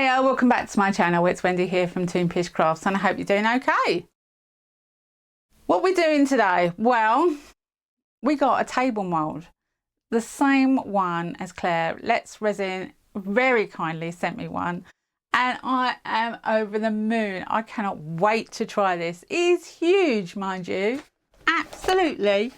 Hiya, welcome back to my channel. It's Wendy here from Toonfish Crafts and I hope you're doing okay. What we're doing today? Well, we got a table mould. The same one as Claire. Let's Resin very kindly sent me one and I am over the moon. I cannot wait to try this. It is huge, mind you. Absolutely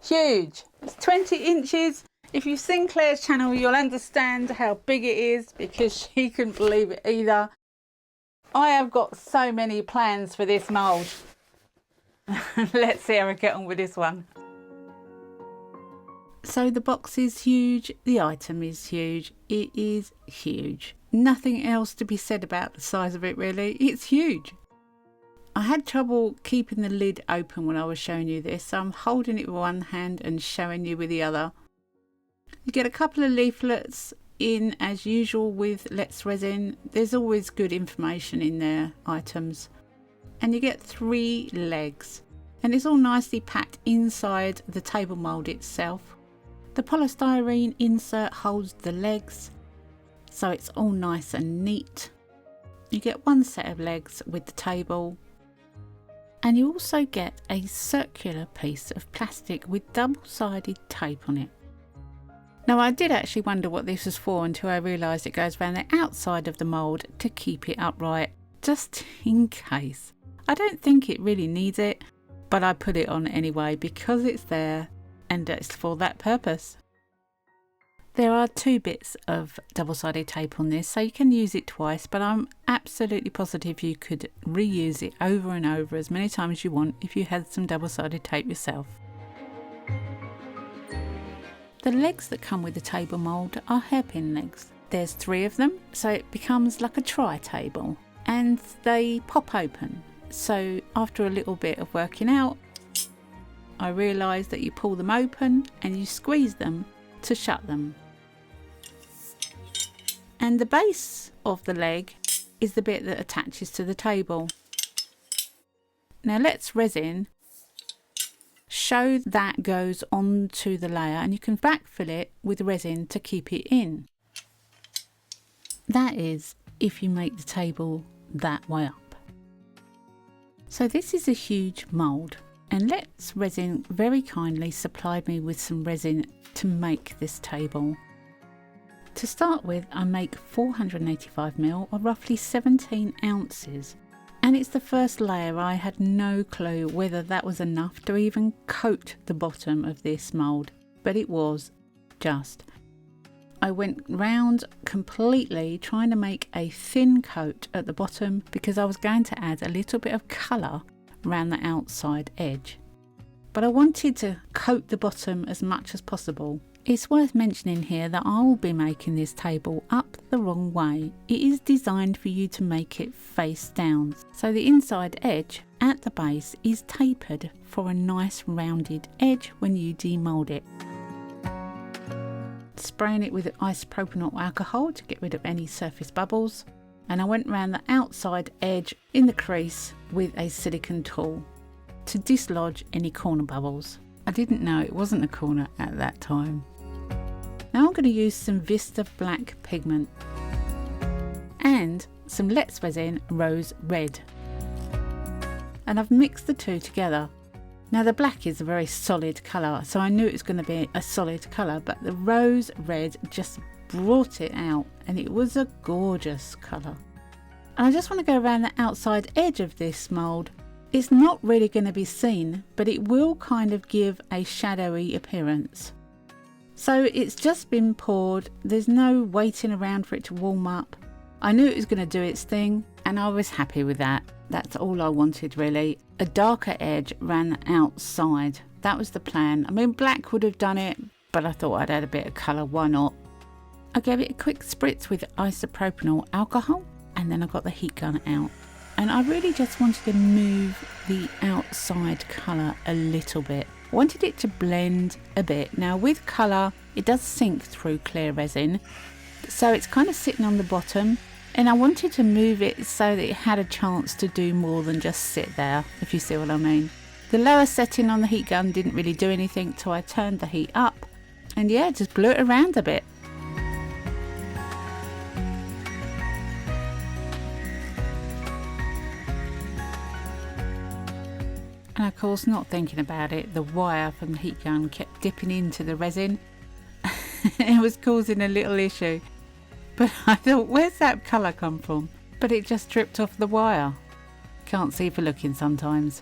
huge. It's 20 inches. If you've seen Claire's channel, you'll understand how big it is because she couldn't believe it either. I have got so many plans for this mould. Let's see how I get on with this one. So the box is huge, the item is huge, it is huge. Nothing else to be said about the size of it really, it's huge. I had trouble keeping the lid open when I was showing you this, so I'm holding it with one hand and showing you with the other. You get a couple of leaflets in as usual with Let's Resin. There's always good information in their items. And you get 3 legs. And it's all nicely packed inside the table mould itself. The polystyrene insert holds the legs, so it's all nice and neat. You get 1 set of legs with the table. And you also get a circular piece of plastic with double-sided tape on it. Now I did actually wonder what this was for until I realised it goes around the outside of the mould to keep it upright, just in case. I don't think it really needs it, but I put it on anyway because it's there and it's for that purpose. There are 2 bits of double-sided tape on this, so you can use it twice, but I'm absolutely positive you could reuse it over and over as many times as you want if you had some double-sided tape yourself. The legs that come with the table mould are hairpin legs. There's 3 of them, so it becomes like a tri-table, and they pop open. So after a little bit of working out, I realised that you pull them open and you squeeze them to shut them. And the base of the leg is the bit that attaches to the table. Now Let's Resin show that goes onto the layer and you can backfill it with resin to keep it in. That is if you make the table that way up. So this is a huge mould and Let's Resin very kindly supplied me with some resin to make this table. To start with, I make 485ml or roughly 17 ounces. And it's the first layer. I had no clue whether that was enough to even coat the bottom of this mould, but it was just. I went round completely trying to make a thin coat at the bottom because I was going to add a little bit of colour around the outside edge. But I wanted to coat the bottom as much as possible. It's worth mentioning here that I will be making this table up the wrong way. It is designed for you to make it face down, so the inside edge at the base is tapered for a nice rounded edge when you demould it. Spraying it with isopropyl alcohol to get rid of any surface bubbles, and I went around the outside edge in the crease with a silicone tool to dislodge any corner bubbles. I didn't know it wasn't a corner at that time. Now I'm going to use some Vista Black pigment and some Let's Resin Rose Red. And I've mixed the 2 together. Now the black is a very solid colour, so I knew it was going to be a solid colour, but the Rose Red just brought it out and it was a gorgeous colour. And I just want to go around the outside edge of this mould. It's not really going to be seen, but it will kind of give a shadowy appearance. So it's just been poured, there's no waiting around for it to warm up. I knew it was going to do its thing and I was happy with that. That's all I wanted really. A darker edge ran the outside. That was the plan. I mean, black would have done it, but I thought I'd add a bit of colour, why not? I gave it a quick spritz with isopropyl alcohol and then I got the heat gun out. And I really just wanted to move the outside colour a little bit. I wanted it to blend a bit. Now with colour, it does sink through clear resin, so it's kind of sitting on the bottom, and I wanted to move it so that it had a chance to do more than just sit there, if you see what I mean. The lower setting on the heat gun didn't really do anything, so I turned the heat up and yeah, just blew it around a bit. And of course, not thinking about it, the wire from the heat gun kept dipping into the resin. It was causing a little issue. But I thought, where's that colour come from? But it just dripped off the wire. Can't see for looking sometimes.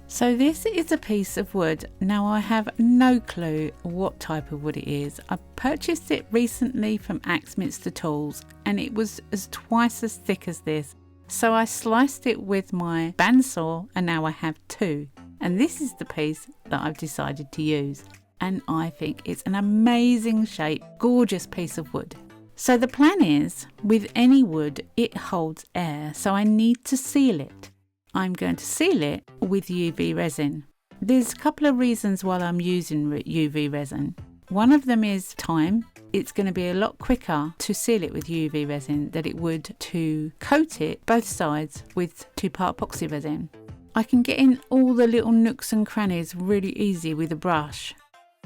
So this is a piece of wood. Now I have no clue what type of wood it is. I purchased it recently from Axminster Tools and it was twice as thick as this. So I sliced it with my bandsaw and now I have two. And this is the piece that I've decided to use. And I think it's an amazing shape, gorgeous piece of wood. So the plan is, with any wood, it holds air, so I need to seal it. I'm going to seal it with UV resin. There's a couple of reasons why I'm using UV resin. One of them is time. It's going to be a lot quicker to seal it with UV resin than it would to coat it both sides with 2-part epoxy resin. I can get in all the little nooks and crannies really easy with a brush.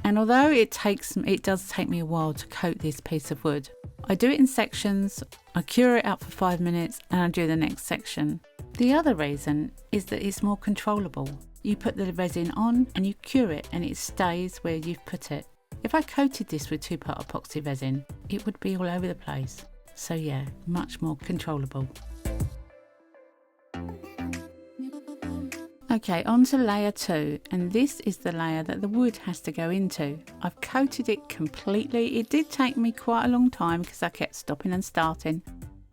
And although it does take me a while to coat this piece of wood, I do it in sections, I cure it up for 5 minutes and I do the next section. The other reason is that it's more controllable. You put the resin on and you cure it and it stays where you've put it. If I coated this with 2-part epoxy resin, it would be all over the place. So yeah, much more controllable. Okay, on to layer 2, and this is the layer that the wood has to go into. I've coated it completely. It did take me quite a long time because I kept stopping and starting.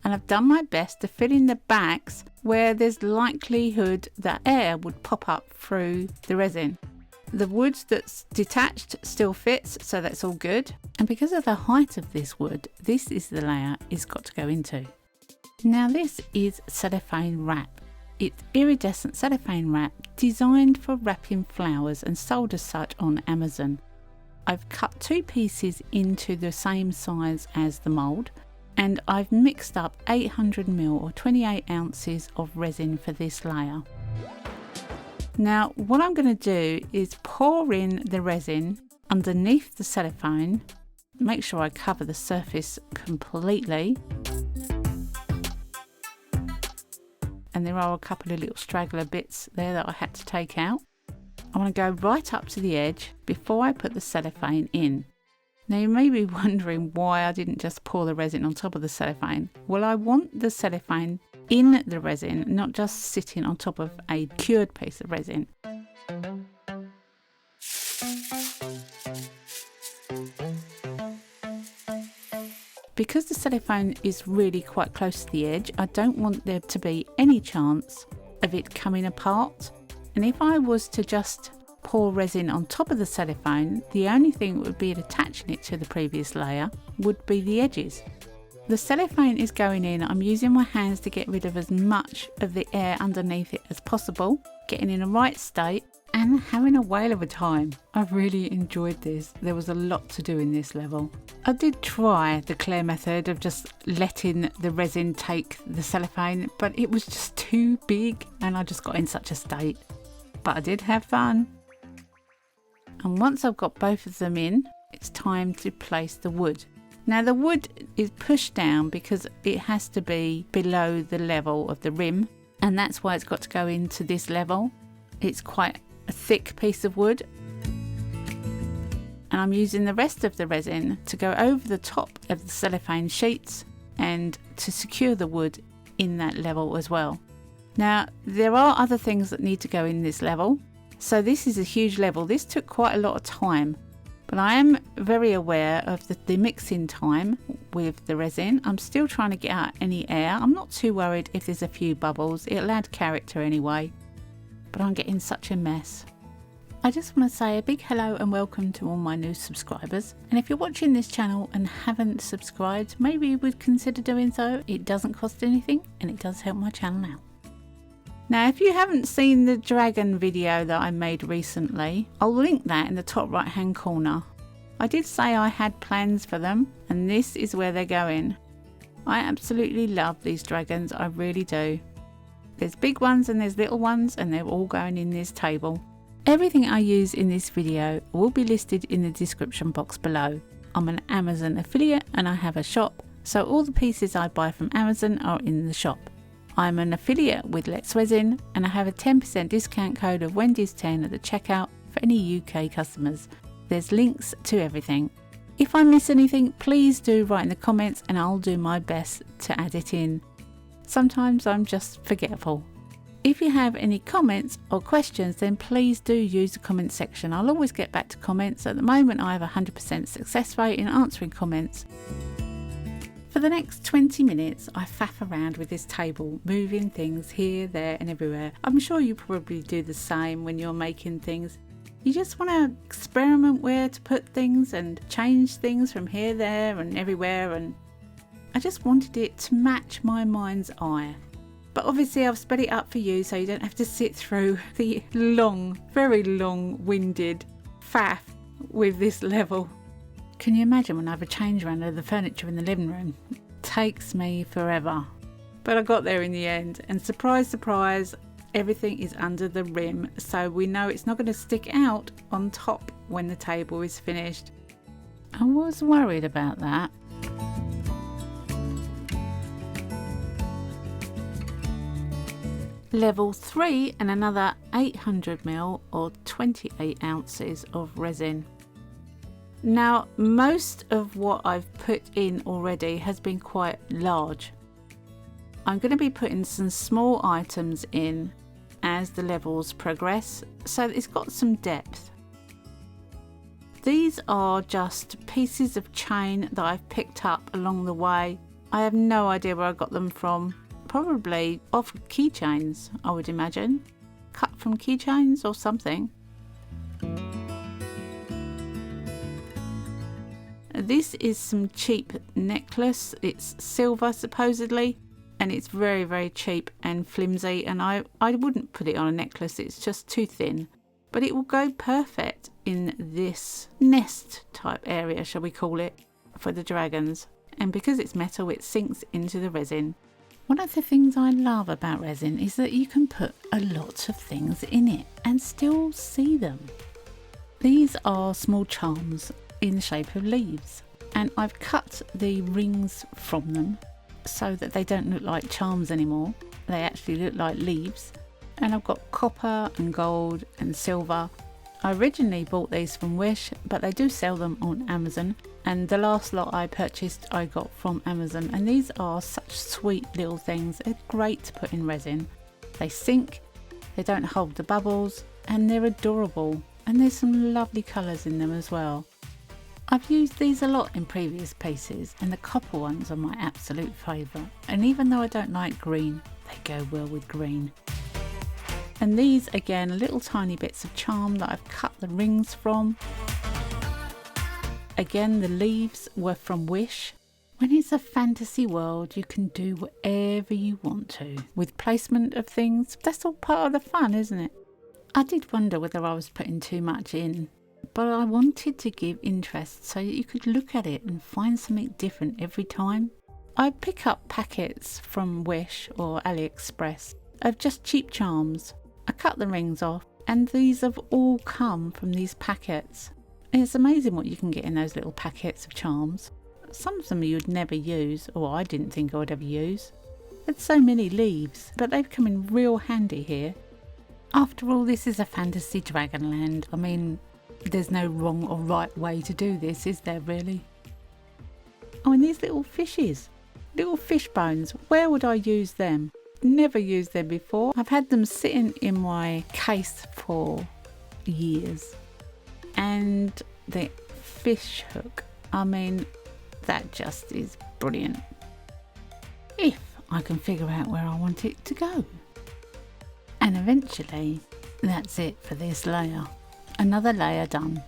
And I've done my best to fill in the backs where there's likelihood that air would pop up through the resin. The wood that's detached still fits, so that's all good. And because of the height of this wood, this is the layer it's got to go into. Now this is cellophane wrap. It's iridescent cellophane wrap designed for wrapping flowers and sold as such on Amazon. I've cut 2 pieces into the same size as the mould and I've mixed up 800ml or 28 ounces of resin for this layer. Now what I'm going to do is pour in the resin underneath the cellophane, make sure I cover the surface completely. And there are a couple of little straggler bits there that I had to take out. I want to go right up to the edge before I put the cellophane in. Now you may be wondering why I didn't just pour the resin on top of the cellophane. Well, I want the cellophane in the resin, not just sitting on top of a cured piece of resin. Because the cellophane is really quite close to the edge, I don't want there to be any chance of it coming apart. And if I was to just pour resin on top of the cellophane, the only thing that would be attaching it to the previous layer would be the edges. The cellophane is going in. I'm using my hands to get rid of as much of the air underneath it as possible, getting in the right state and having a whale of a time. I really enjoyed this. There was a lot to do in this level. I did try the Claire method of just letting the resin take the cellophane, but it was just too big and I just got in such a state. But I did have fun. And once I've got both of them in, it's time to place the wood. Now the wood is pushed down because it has to be below the level of the rim, and that's why it's got to go into this level. It's quite a thick piece of wood. And I'm using the rest of the resin to go over the top of the cellophane sheets and to secure the wood in that level as well. Now there are other things that need to go in this level. So this is a huge level. This took quite a lot of time, but I am very aware of the mixing time with the resin. I'm still trying to get out any air. I'm not too worried if there's a few bubbles. It'll add character anyway, but I'm getting such a mess. I just want to say a big hello and welcome to all my new subscribers. And if you're watching this channel and haven't subscribed, maybe you would consider doing so. It doesn't cost anything and it does help my channel out. Now if you haven't seen the dragon video that I made recently, I'll link that in the top right hand corner. I did say I had plans for them and this is where they're going. I absolutely love these dragons, I really do. There's big ones and there's little ones and they're all going in this table. Everything I use in this video will be listed in the description box below. I'm an Amazon affiliate and I have a shop, so all the pieces I buy from Amazon are in the shop. I'm an affiliate with Let's Resin and I have a 10% discount code of Wendy's10 at the checkout for any UK customers. There's links to everything. If I miss anything, please do write in the comments and I'll do my best to add it in. Sometimes I'm just forgetful. If you have any comments or questions, then please do use the comment section. I'll always get back to comments. At the moment, I have a 100% success rate in answering comments. For the next 20 minutes, I faff around with this table, moving things here, there and everywhere. I'm sure you probably do the same when you're making things. You just want to experiment where to put things and change things from here, there and everywhere, and I just wanted it to match my mind's eye. But obviously I've sped it up for you so you don't have to sit through the long, very long-winded faff with this level. Can you imagine when I have a change around of the furniture in the living room? It takes me forever. But I got there in the end, and surprise, surprise, everything is under the rim, so we know it's not going to stick out on top when the table is finished. I was worried about that. Level 3 and another 800ml or 28 ounces of resin. Now, most of what I've put in already has been quite large. I'm going to be putting some small items in as the levels progress, so it's got some depth. These are just pieces of chain that I've picked up along the way. I have no idea where I got them from. Probably off keychains, I would imagine. Cut from keychains or something. This is some cheap necklace. It's silver supposedly, and it's very, very cheap and flimsy, and I wouldn't put it on a necklace. It's just too thin. But it will go perfect in this nest type area, shall we call it, for the dragons. And because it's metal, it sinks into the resin. One of the things I love about resin is that you can put a lot of things in it and still see them. These are small charms in the shape of leaves, and I've cut the rings from them so that they don't look like charms anymore. They actually look like leaves, and I've got copper and gold and silver. I originally bought these from Wish, but they do sell them on Amazon, and the last lot I purchased I got from Amazon, and these are such sweet little things. They're great to put in resin. They sink, they don't hold the bubbles, and they're adorable, and there's some lovely colours in them as well. I've used these a lot in previous pieces, and the copper ones are my absolute favourite, and even though I don't like green, they go well with green. And these again, little tiny bits of charm that I've cut the rings from. Again, the leaves were from Wish. When it's a fantasy world, you can do whatever you want to with placement of things. That's all part of the fun, isn't it? I did wonder whether I was putting too much in, but I wanted to give interest so that you could look at it and find something different every time. I pick up packets from Wish or AliExpress of just cheap charms. I cut the rings off, and these have all come from these packets. And it's amazing what you can get in those little packets of charms. Some of them you'd never use, or I didn't think I would ever use. There's so many leaves, but they've come in real handy here. After all, this is a fantasy dragonland. I mean, there's no wrong or right way to do this, is there really? Oh, and these little fishes, little fish bones, where would I use them? Never used them before. I've had them sitting in my case for years. And the fish hook, I mean, that just is brilliant. If I can figure out where I want it to go. And eventually, that's it for this layer. Another layer done.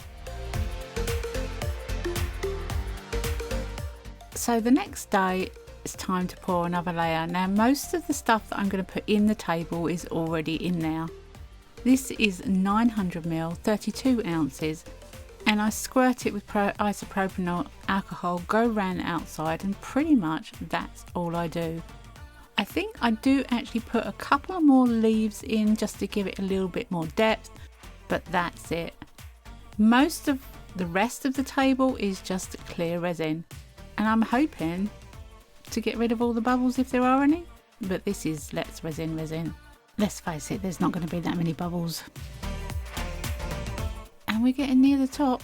So the next day, it's time to pour another layer. Now, most of the stuff that I'm going to put in the table is already in there. This is 900ml, 32 ounces, and I squirt it with isopropyl alcohol, go around the outside, and pretty much that's all I do. I think I do actually put a couple more leaves in just to give it a little bit more depth, but that's it. Most of the rest of the table is just clear resin, and I'm hoping to get rid of all the bubbles if there are any. but this is Let's Resin. Let's face it, there's not going to be that many bubbles. And we're getting near the top.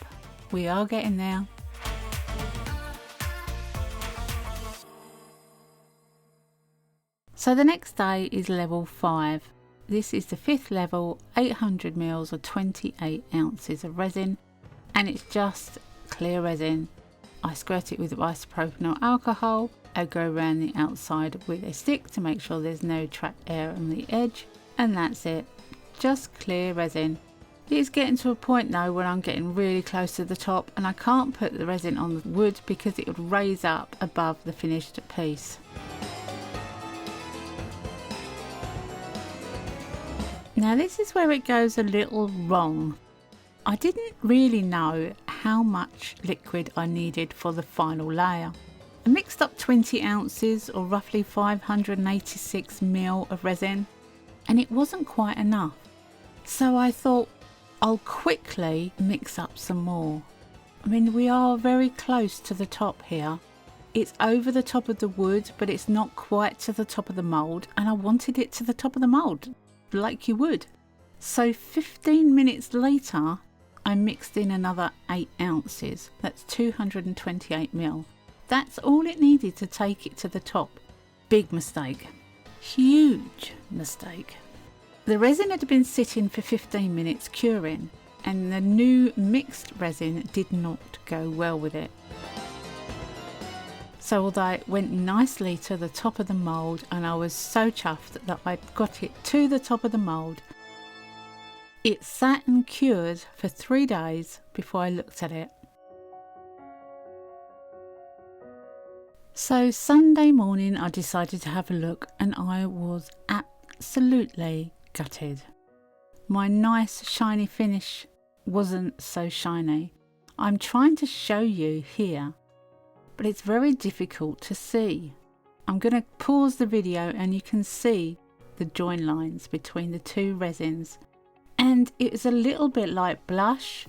We are getting there. So the next day is level 5. This is the 5th level, 800 mils or 28 ounces of resin, and it's just clear resin. I squirt it with isopropyl alcohol. I go around the outside with a stick to make sure there's no trapped air on the edge, and that's it. Just clear resin. It's getting to a point now when I'm getting really close to the top and I can't put the resin on the wood because it would raise up above the finished piece. Now this is where it goes a little wrong. I didn't really know how much liquid I needed for the final layer. I mixed up 20 ounces or roughly 586 ml of resin, and it wasn't quite enough. So I thought I'll quickly mix up some more. I mean, we are very close to the top here. It's over the top of the wood, but it's not quite to the top of the mould, and I wanted it to the top of the mould, like you would. So 15 minutes later, I mixed in another 8 ounces. That's 228 ml. That's all it needed to take it to the top. Big mistake. Huge mistake. The resin had been sitting for 15 minutes curing, and the new mixed resin did not go well with it. So although it went nicely to the top of the mould, and I was so chuffed that I'd got it to the top of the mould, it sat and cured for 3 days before I looked at it. So Sunday morning I decided to have a look, and I was absolutely gutted. My nice shiny finish wasn't so shiny. I'm trying to show you here, but it's very difficult to see. I'm going to pause the video and you can see the join lines between the two resins, and it was a little bit like blush.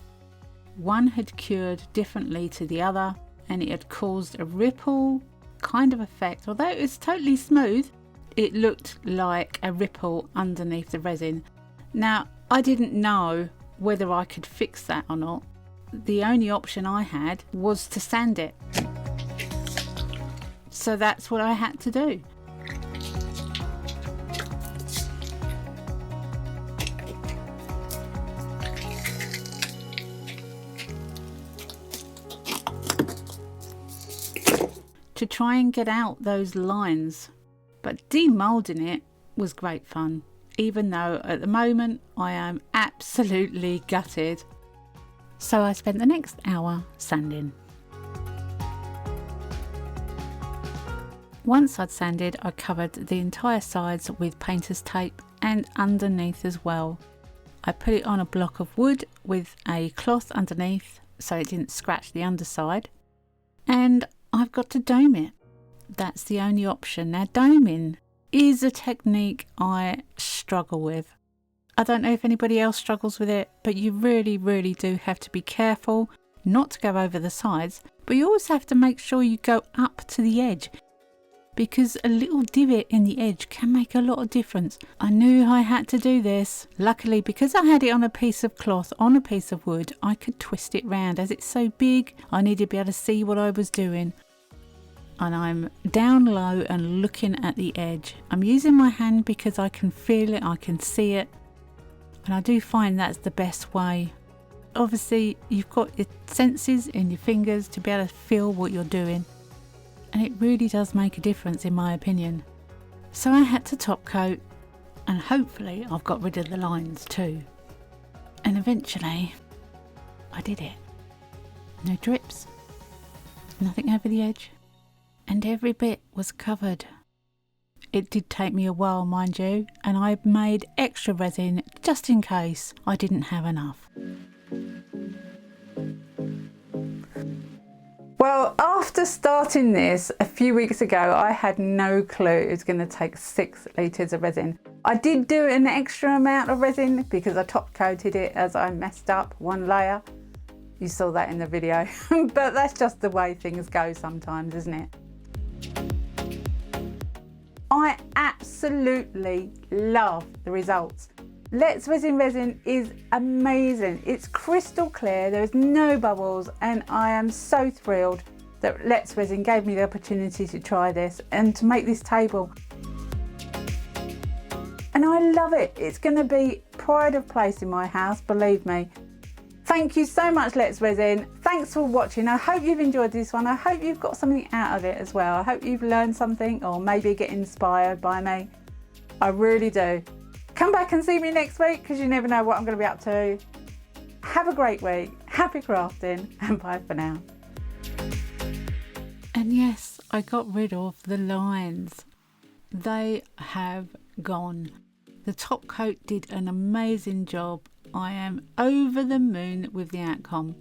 One had cured differently to the other, and it had caused a ripple kind of effect. Although it was totally smooth, it looked like a ripple underneath the resin. Now, I didn't know whether I could fix that or not. The only option I had was to sand it. So that's what I had to do. To try and get out those lines, but demoulding it was great fun, even though at the moment I am absolutely gutted. So I spent the next hour sanding. Once I'd sanded, I covered the entire sides with painter's tape and underneath as well. I put it on a block of wood with a cloth underneath so it didn't scratch the underside, and I've got to dome it. That's the only option. Now, doming is a technique I struggle with. I don't know if anybody else struggles with it, but you really, really do have to be careful not to go over the sides, but you always have to make sure you go up to the edge, because a little divot in the edge can make a lot of difference. I knew I had to do this. Luckily, because I had it on a piece of cloth, on a piece of wood, I could twist it round. As it's so big, I needed to be able to see what I was doing. And I'm down low and looking at the edge. I'm using my hand because I can feel it, I can see it. And I do find that's the best way. Obviously, you've got your senses in your fingers to be able to feel what you're doing. And it really does make a difference, in my opinion. So I had to top coat, and hopefully I've got rid of the lines too. And eventually I did it. No drips, nothing over the edge, and every bit was covered. It did take me a while, mind you, and I made extra resin just in case I didn't have enough. Well, after starting this a few weeks ago, I had no clue it was going to take 6 litres of resin. I did do an extra amount of resin because I top coated it as I messed up one layer. You saw that in the video, but that's just the way things go sometimes, isn't it? I absolutely love the results. Let's Resin is amazing. It's crystal clear, there is no bubbles, and I am so thrilled that Let's Resin gave me the opportunity to try this and to make this table. And I love it. It's going to be pride of place in my house, believe me. Thank you so much, Let's Resin. Thanks for watching. I hope you've enjoyed this one. I hope you've got something out of it as well. I hope you've learned something or maybe get inspired by me. I really do. Come back and see me next week because you never know what I'm going to be up to. Have a great week. Happy crafting and bye for now. And yes, I got rid of the lines. They have gone. The top coat did an amazing job. I am over the moon with the outcome.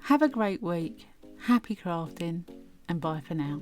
Have a great week. Happy crafting and bye for now.